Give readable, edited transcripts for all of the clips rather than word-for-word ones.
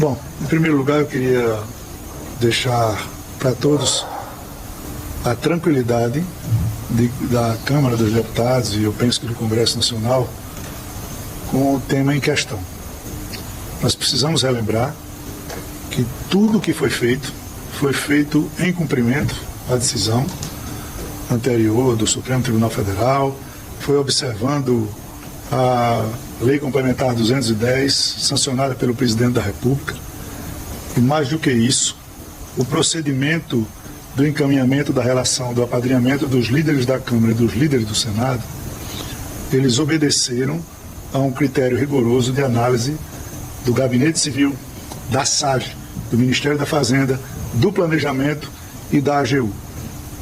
Bom, em primeiro lugar eu queria deixar para todos a tranquilidade da Câmara dos Deputados e eu penso que do Congresso Nacional com o tema em questão. Nós precisamos relembrar que tudo o que foi feito em cumprimento à decisão anterior do Supremo Tribunal Federal, foi observando a Lei Complementar 210, sancionada pelo Presidente da República, e mais do que isso, o procedimento do encaminhamento da relação do apadrinhamento dos líderes da Câmara e dos líderes do Senado, eles obedeceram a um critério rigoroso de análise do Gabinete Civil, da SAGE, do Ministério da Fazenda, do Planejamento e da AGU.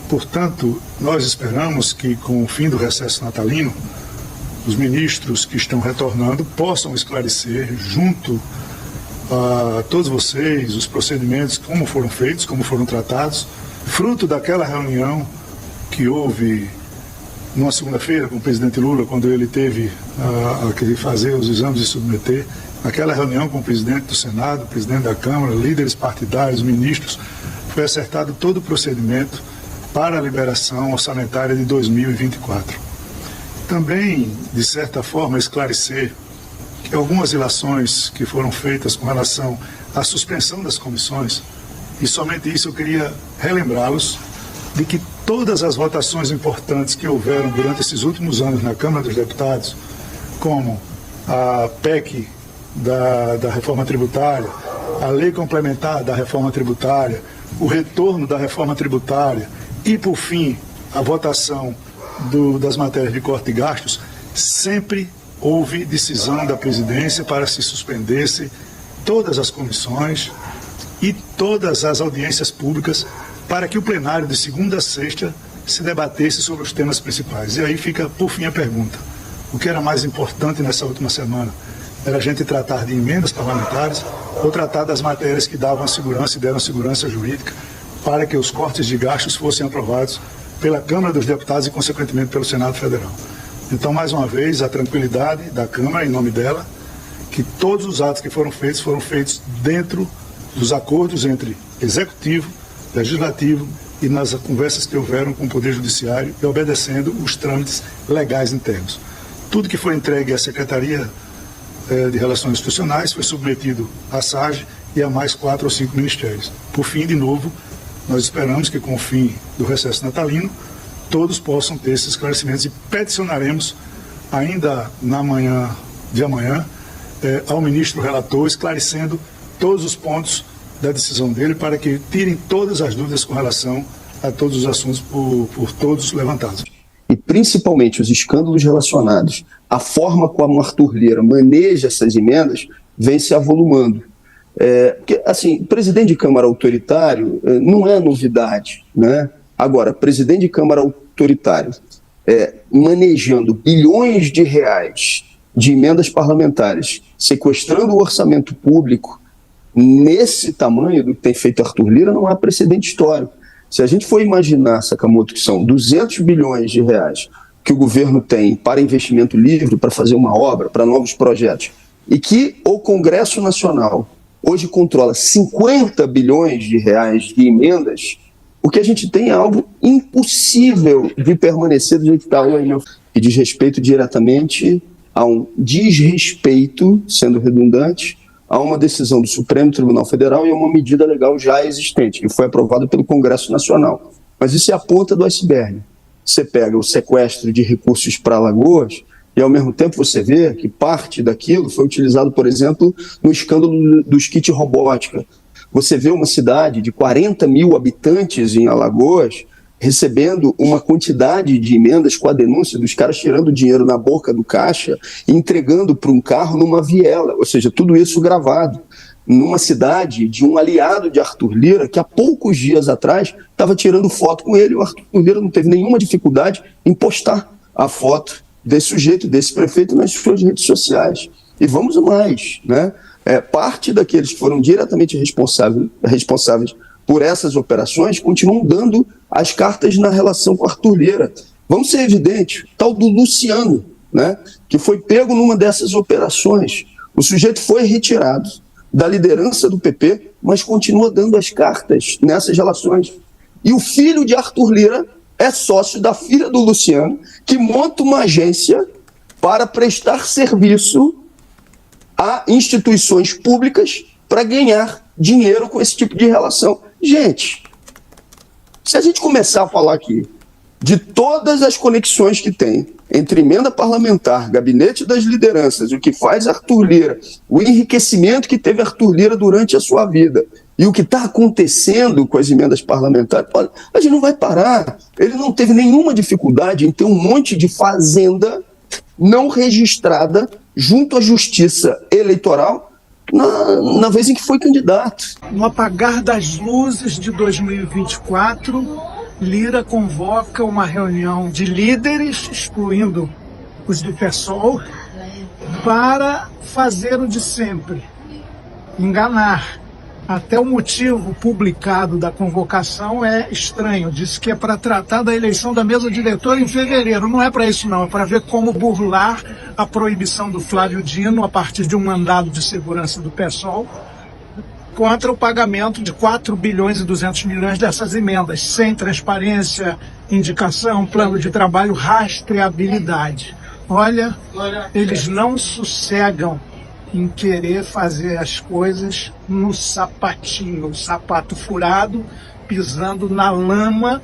Portanto, nós esperamos que, com o fim do recesso natalino, os ministros que estão retornando possam esclarecer, junto a todos vocês, os procedimentos, como foram feitos, como foram tratados, fruto daquela reunião que houve numa segunda-feira com o presidente Lula, quando ele teve a fazer os exames e submeter, naquela reunião com o presidente do Senado, o presidente da Câmara, líderes partidários, ministros, foi acertado todo o procedimento para a liberação orçamentária de 2024. Também, de certa forma, esclarecer que algumas ilações que foram feitas com relação à suspensão das comissões, e somente isso eu queria relembrá-los de que todas as votações importantes que houveram durante esses últimos anos na Câmara dos Deputados, como a PEC da reforma tributária, a lei complementar da reforma tributária, o retorno da reforma tributária e, por fim, a votação das matérias de corte de gastos, sempre houve decisão da presidência para se suspendesse todas as comissões e todas as audiências públicas para que o plenário de segunda a sexta se debatesse sobre os temas principais. E aí fica, por fim, a pergunta: o que era mais importante nessa última semana? Era a gente tratar de emendas parlamentares ou tratar das matérias que davam segurança e deram segurança jurídica para que os cortes de gastos fossem aprovados pela Câmara dos Deputados e, consequentemente, pelo Senado Federal. Então, mais uma vez, a tranquilidade da Câmara, em nome dela, que todos os atos que foram feitos dentro dos acordos entre Executivo, Legislativo e nas conversas que houveram com o Poder Judiciário e obedecendo os trâmites legais internos. Tudo que foi entregue à Secretaria de Relações Institucionais foi submetido à SAGE e a mais 4 ou 5 ministérios. Por fim, de novo, nós esperamos que, com o fim do recesso natalino, todos possam ter esses esclarecimentos e peticionaremos ainda na manhã de amanhã ao ministro relator, esclarecendo todos os pontos da decisão dele para que tirem todas as dúvidas com relação a todos os assuntos por todos levantados. E principalmente os escândalos relacionados à forma como o Arthur Lira maneja essas emendas vem se avolumando. Porque, assim, presidente de Câmara autoritário não é novidade, né? Agora, presidente de Câmara autoritário manejando bilhões de reais de emendas parlamentares, sequestrando o orçamento público, nesse tamanho do que tem feito Arthur Lira, não há precedente histórico. Se a gente for imaginar, Sakamoto, que são 200 bilhões de reais que o governo tem para investimento livre, para fazer uma obra, para novos projetos, e que o Congresso Nacional hoje controla 50 bilhões de reais de emendas, o que a gente tem é algo impossível de permanecer do jeito que está hoje, e diz respeito diretamente a um desrespeito, sendo redundante, a uma decisão do Supremo Tribunal Federal e a uma medida legal já existente, que foi aprovada pelo Congresso Nacional. Mas isso é a ponta do iceberg. Você pega o sequestro de recursos para Alagoas e, ao mesmo tempo, você vê que parte daquilo foi utilizado, por exemplo, no escândalo dos kits robótica. Você vê uma cidade de 40 mil habitantes em Alagoas recebendo uma quantidade de emendas com a denúncia dos caras tirando dinheiro na boca do caixa e entregando para um carro numa viela, ou seja, tudo isso gravado, numa cidade de um aliado de Arthur Lira, que há poucos dias atrás estava tirando foto com ele, e o Arthur Lira não teve nenhuma dificuldade em postar a foto desse sujeito, desse prefeito nas suas redes sociais. E vamos mais, né? Parte daqueles que foram diretamente responsáveis por essas operações continuam dando as cartas na relação com Arthur Lira. Vamos ser evidentes, tal do Luciano, né, que foi pego numa dessas operações. O sujeito foi retirado, da liderança do PP, mas continua dando as cartas nessas relações. E o filho de Arthur Lira é sócio da filha do Luciano, que monta uma agência para prestar serviço a instituições públicas para ganhar dinheiro com esse tipo de relação. Gente, se a gente começar a falar aqui de todas as conexões que tem entre emenda parlamentar, gabinete das lideranças, o que faz Arthur Lira, o enriquecimento que teve Arthur Lira durante a sua vida e o que está acontecendo com as emendas parlamentares, olha, a gente não vai parar. Ele não teve nenhuma dificuldade em ter um monte de fazenda não registrada junto à Justiça Eleitoral na vez em que foi candidato. No apagar das luzes de 2024, Lira convoca uma reunião de líderes, excluindo os do PSOL, para fazer o de sempre, enganar. Até o motivo publicado da convocação é estranho. Diz que é para tratar da eleição da mesa diretora em fevereiro. Não é para isso não, é para ver como burlar a proibição do Flávio Dino, a partir de um mandado de segurança do PSOL, contra o pagamento de 4 bilhões e 200 milhões dessas emendas, sem transparência, indicação, plano de trabalho, rastreabilidade. Olha, eles não sossegam em querer fazer as coisas no sapatinho, sapato furado, pisando na lama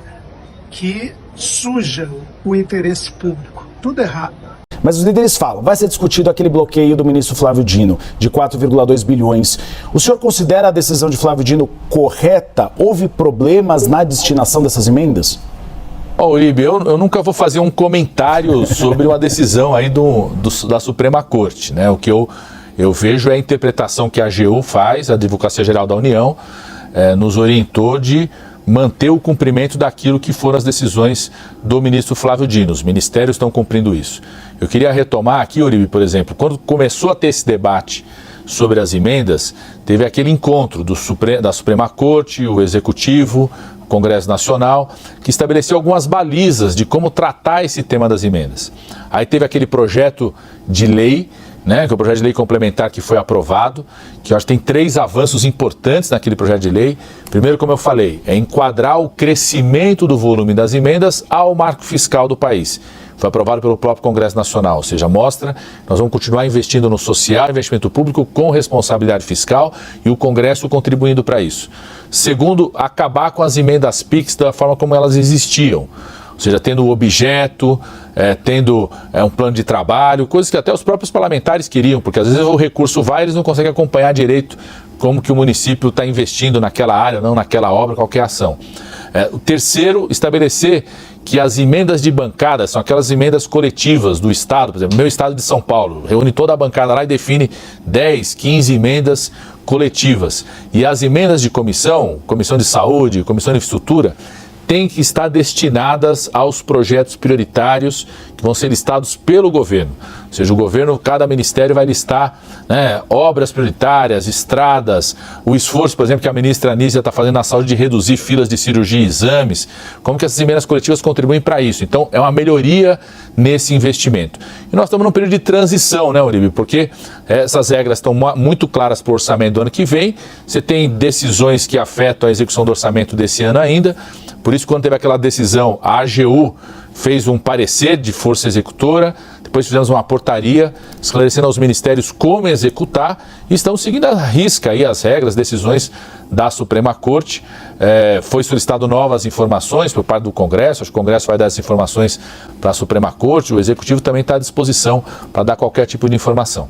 que suja o interesse público. Tudo errado. Mas os líderes falam, vai ser discutido aquele bloqueio do ministro Flávio Dino, de 4,2 bilhões. O senhor considera a decisão de Flávio Dino correta? Houve problemas na destinação dessas emendas? Uribe, eu nunca vou fazer um comentário sobre uma decisão aí da Suprema Corte, né? O que eu vejo é a interpretação que a AGU faz, a Advocacia Geral da União, nos orientou de manter o cumprimento daquilo que foram as decisões do ministro Flávio Dino. Os ministérios estão cumprindo isso. Eu queria retomar aqui, Uribe, por exemplo, quando começou a ter esse debate sobre as emendas, teve aquele encontro da Suprema Corte, o Executivo, o Congresso Nacional, que estabeleceu algumas balizas de como tratar esse tema das emendas. Aí teve aquele projeto de lei, né, que é o projeto de lei complementar que foi aprovado, que eu acho que tem 3 avanços importantes naquele projeto de lei. Primeiro, como eu falei, é enquadrar o crescimento do volume das emendas ao marco fiscal do país. Foi aprovado pelo próprio Congresso Nacional, ou seja, mostra que nós vamos continuar investindo no social, investimento público com responsabilidade fiscal e o Congresso contribuindo para isso. Segundo, acabar com as emendas PIX da forma como elas existiam. Ou seja, tendo o objeto, tendo um plano de trabalho, coisas que até os próprios parlamentares queriam, porque às vezes o recurso vai e eles não conseguem acompanhar direito como que o município está investindo naquela área, não naquela obra, qualquer ação. O terceiro, estabelecer que as emendas de bancada são aquelas emendas coletivas do Estado, por exemplo, meu Estado de São Paulo, reúne toda a bancada lá e define 10, 15 emendas coletivas. E as emendas de comissão de saúde, comissão de infraestrutura, têm que estar destinadas aos projetos prioritários que vão ser listados pelo governo. Ou seja, o governo, cada ministério vai listar, né, obras prioritárias, estradas, o esforço, por exemplo, que a ministra Anísia está fazendo na saúde de reduzir filas de cirurgia e exames, como que essas emendas coletivas contribuem para isso. Então, é uma melhoria nesse investimento. E nós estamos num período de transição, né, Uribe? Porque essas regras estão muito claras para o orçamento do ano que vem, você tem decisões que afetam a execução do orçamento desse ano ainda. Por isso, quando teve aquela decisão, a AGU fez um parecer de força executora, depois fizemos uma portaria esclarecendo aos ministérios como executar e estamos seguindo à risca aí as regras, decisões da Suprema Corte. Foi solicitado novas informações por parte do Congresso, acho que o Congresso vai dar essas informações para a Suprema Corte, o Executivo também está à disposição para dar qualquer tipo de informação.